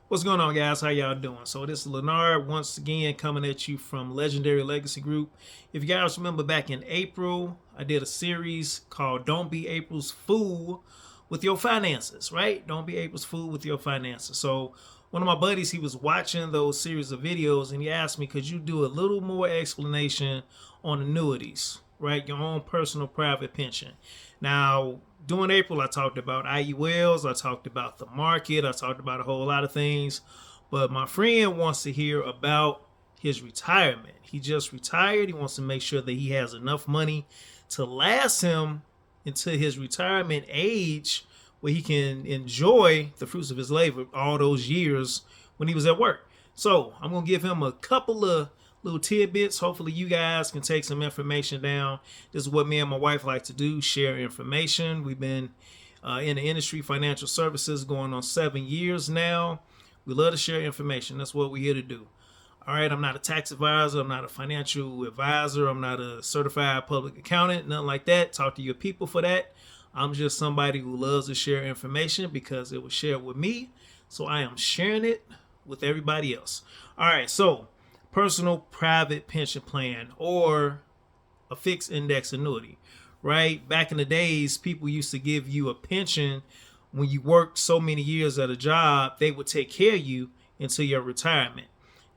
What's going on, guys? How y'all doing? So this is Leonard once again coming at you from Legendary Legacy Group. If you guys remember back in April, I did a series called Don't Be April's Fool with Your Finances, right? Don't be April's Fool with Your Finances. So one of my buddies, he was watching those series of videos and he asked me, could you do a little more explanation on annuities, right? Your own personal private pension. Now, during April, I talked about IULs, I talked about the market, I talked about a whole lot of things. But my friend wants to hear about his retirement. He just retired. He wants to make sure that he has enough money to last him into his retirement age where he can enjoy the fruits of his labor all those years when he was at work. So I'm going to give him a couple of little tidbits. Hopefully you guys can take some information down. This is what me and my wife like to do, share information. We've been in the industry, financial services, going on 7 years now. We love to share information. That's what we're here to do. All right, I'm not a tax advisor. I'm not a financial advisor. I'm not a certified public accountant, nothing like that. Talk to your people for that. I'm just somebody who loves to share information because it was shared with me. So I am sharing it with everybody else. All right, so personal private pension plan or a fixed index annuity, right? Back in the days, people used to give you a pension when you worked so many years at a job, they would take care of you until your retirement.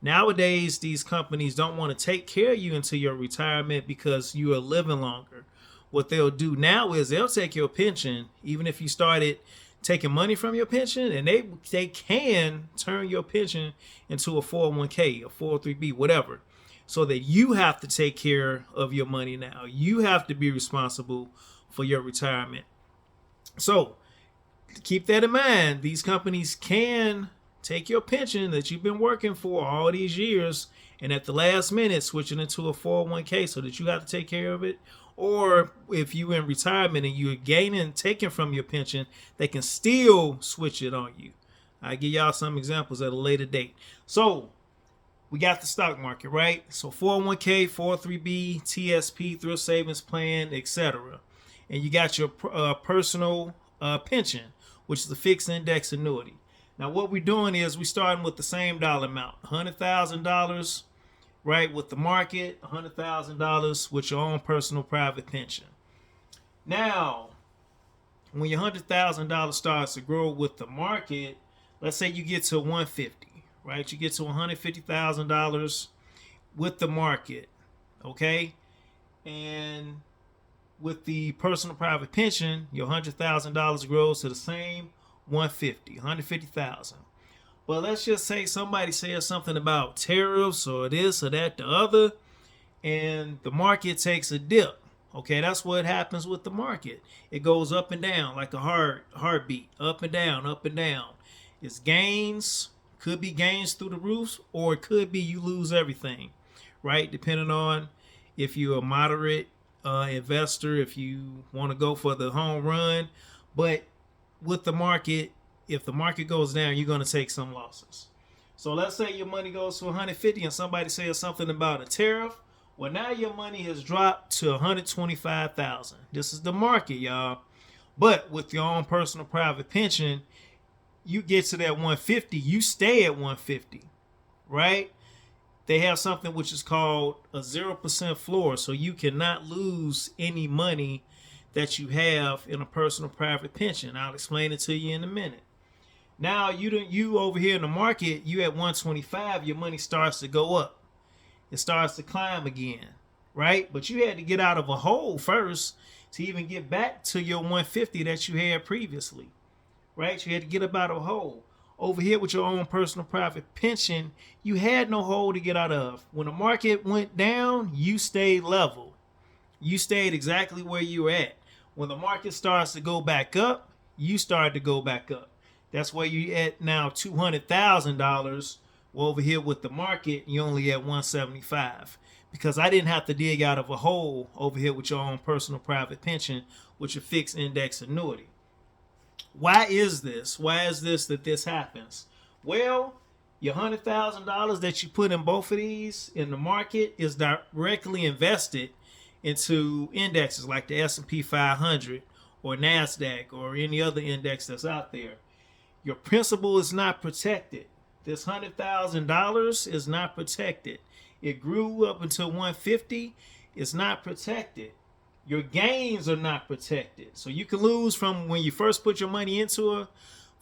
Nowadays, these companies don't want to take care of you until your retirement because you are living longer. What they'll do now is they'll take your pension, even if you started taking money from your pension, and they can turn your pension into a 401k, a 403b, whatever, so that you have to take care of your money now. You have to be responsible for your retirement. So keep that in mind. These companies can take your pension that you've been working for all these years and at the last minute switch it into a 401k so that you have to take care of it. Or if you're in retirement and you're gaining, taking from your pension, they can still switch it on you. I'll give y'all some examples at a later date. So we got the stock market, right? So 401k, 403b, TSP, thrift savings plan, etc. And you got your personal pension, which is a fixed index annuity. Now, what we're doing is we're starting with the same dollar amount, $100,000, right, with the market, $100,000 with your own personal private pension. Now, when your $100,000 starts to grow with the market, let's say you get to 150, right? You get to $150,000 with the market, okay? And with the personal private pension, your $100,000 grows to the same 150,000. But let's just say somebody says something about tariffs or this or that, the other, and the market takes a dip. Okay, that's what happens with the market. It goes up and down like a heartbeat, up and down, up and down. It's gains, could be gains through the roof, or it could be you lose everything, right? Depending on if you're a moderate investor, if you want to go for the home run. But with the market, if the market goes down, you're going to take some losses. So let's say your money goes to 150 and somebody says something about a tariff. Well, now your money has dropped to 125,000. This is the market, y'all. But with your own personal private pension, you get to that 150, you stay at 150, right? They have something which is called a 0% floor, so you cannot lose any money that you have in a personal private pension. I'll explain it to you in a minute. Now you over here in the market, you at 125, your money starts to go up. It starts to climb again, right? But you had to get out of a hole first to even get back to your 150 that you had previously, right? You had to get up out of a hole. Over here with your own personal private pension, you had no hole to get out of. When the market went down, you stayed level. You stayed exactly where you were at. When the market starts to go back up, you start to go back up. That's where you at now $200,000. Well, over here with the market, you only at 175 because I didn't have to dig out of a hole over here with your own personal private pension, with your fixed index annuity. Why is this? Why is this that this happens? Well, your $100,000 that you put in both of these in the market is directly invested into indexes like the S&P 500 or NASDAQ or any other index that's out there. Your principal is not protected. This $100,000 is not protected. It grew up until 150. It's not protected. Your gains are not protected. So you can lose from when you first put your money into a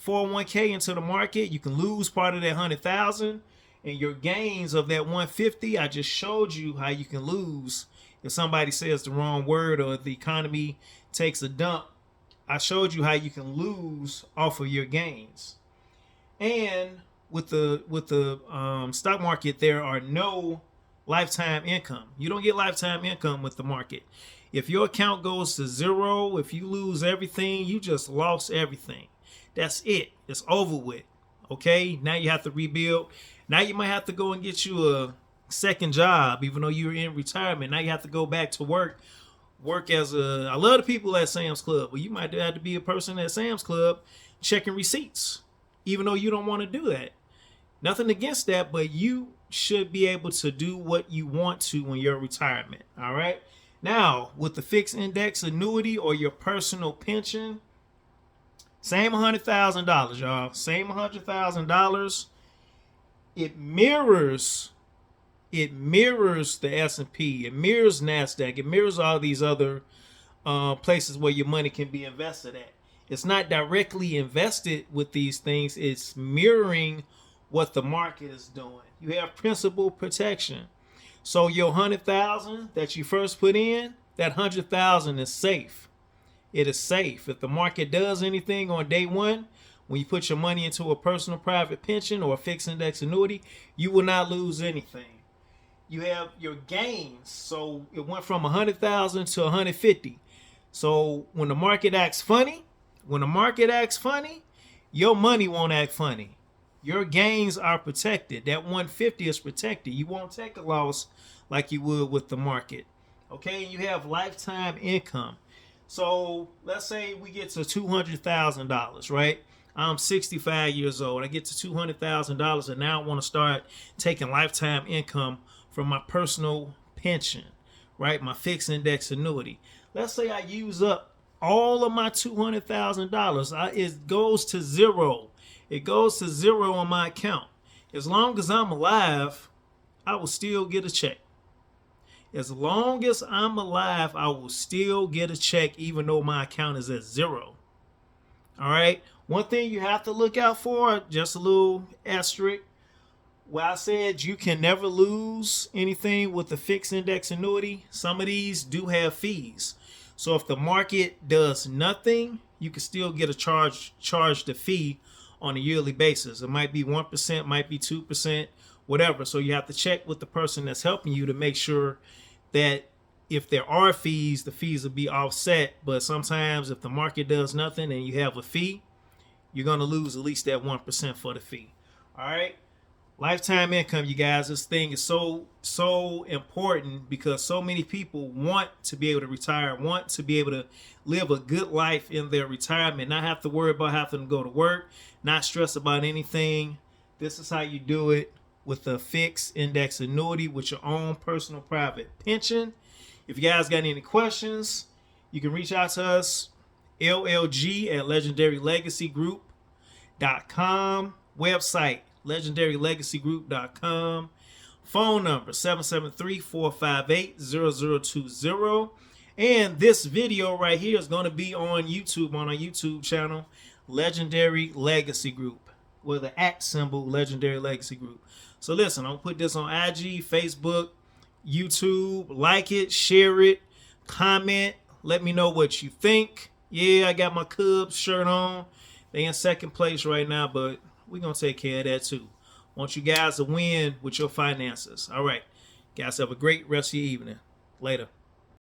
401k into the market. You can lose part of that 100,000, and your gains of that 150. I just showed you how you can lose if somebody says the wrong word or the economy takes a dump. I showed you how you can lose off of your gains. And with the stock market, there are no lifetime income. You don't get lifetime income with the market. If your account goes to zero, if you lose everything, you just lost everything. That's it. It's over with. Okay? Now you have to rebuild. Now you might have to go and get you a second job, even though you're in retirement. Now you have to go back to work. Work as I love the people at Sam's Club, but you might have to be a person at Sam's Club checking receipts, even though you don't want to do that. Nothing against that, but you should be able to do what you want to in your retirement. All right. Now, with the fixed index annuity or your personal pension, same $100,000, y'all. Same $100,000. It mirrors the S&P. It mirrors NASDAQ. It mirrors all these other places where your money can be invested at. It's not directly invested with these things. It's mirroring what the market is doing. You have principal protection. So your 100,000 that you first put in, that 100,000 is safe. It is safe. If the market does anything on day one, when you put your money into a personal private pension or a fixed index annuity, you will not lose anything. You have your gains. So it went from 100,000 to 150. So when the market acts funny, your money won't act funny. Your gains are protected. That 150 is protected. You won't take a loss like you would with the market. Okay, you have lifetime income. So let's say we get to $200,000, right? I'm 65 years old. I get to $200,000, and now I want to start taking lifetime income from my personal pension, right? My fixed index annuity. Let's say I use up all of my $200,000. It goes to zero. It goes to zero on my account. As long as I'm alive, I will still get a check. As long as I'm alive, I will still get a check even though my account is at zero. All right. One thing you have to look out for, just a little asterisk, where I said you can never lose anything with the fixed index annuity. Some of these do have fees. So if the market does nothing, you can still get a charged a fee on a yearly basis. It might be 1%, might be 2%, whatever. So you have to check with the person that's helping you to make sure that if there are fees, the fees will be offset. But sometimes if the market does nothing and you have a fee, you're going to lose at least that 1% for the fee. All right. Lifetime income, you guys, this thing is so important because so many people want to be able to retire, want to be able to live a good life in their retirement, not have to worry about having to go to work, not stress about anything. This is how you do it with a fixed index annuity with your own personal private pension. If you guys got any questions, you can reach out to us, LLG at legendarylegacygroup.com, website legendarylegacygroup.com, phone number 773-458-0020. And this video right here is going to be on YouTube, on our YouTube channel, Legendary Legacy Group, with the @ symbol, Legendary Legacy Group. So listen, I'll put this on IG, Facebook, YouTube. Like it, share it, comment, let me know what you think. Yeah, I got my Cubs shirt on. They in second place right now, but we're going to take care of that too. Want you guys to win with your finances. All right. Guys, have a great rest of your evening. Later.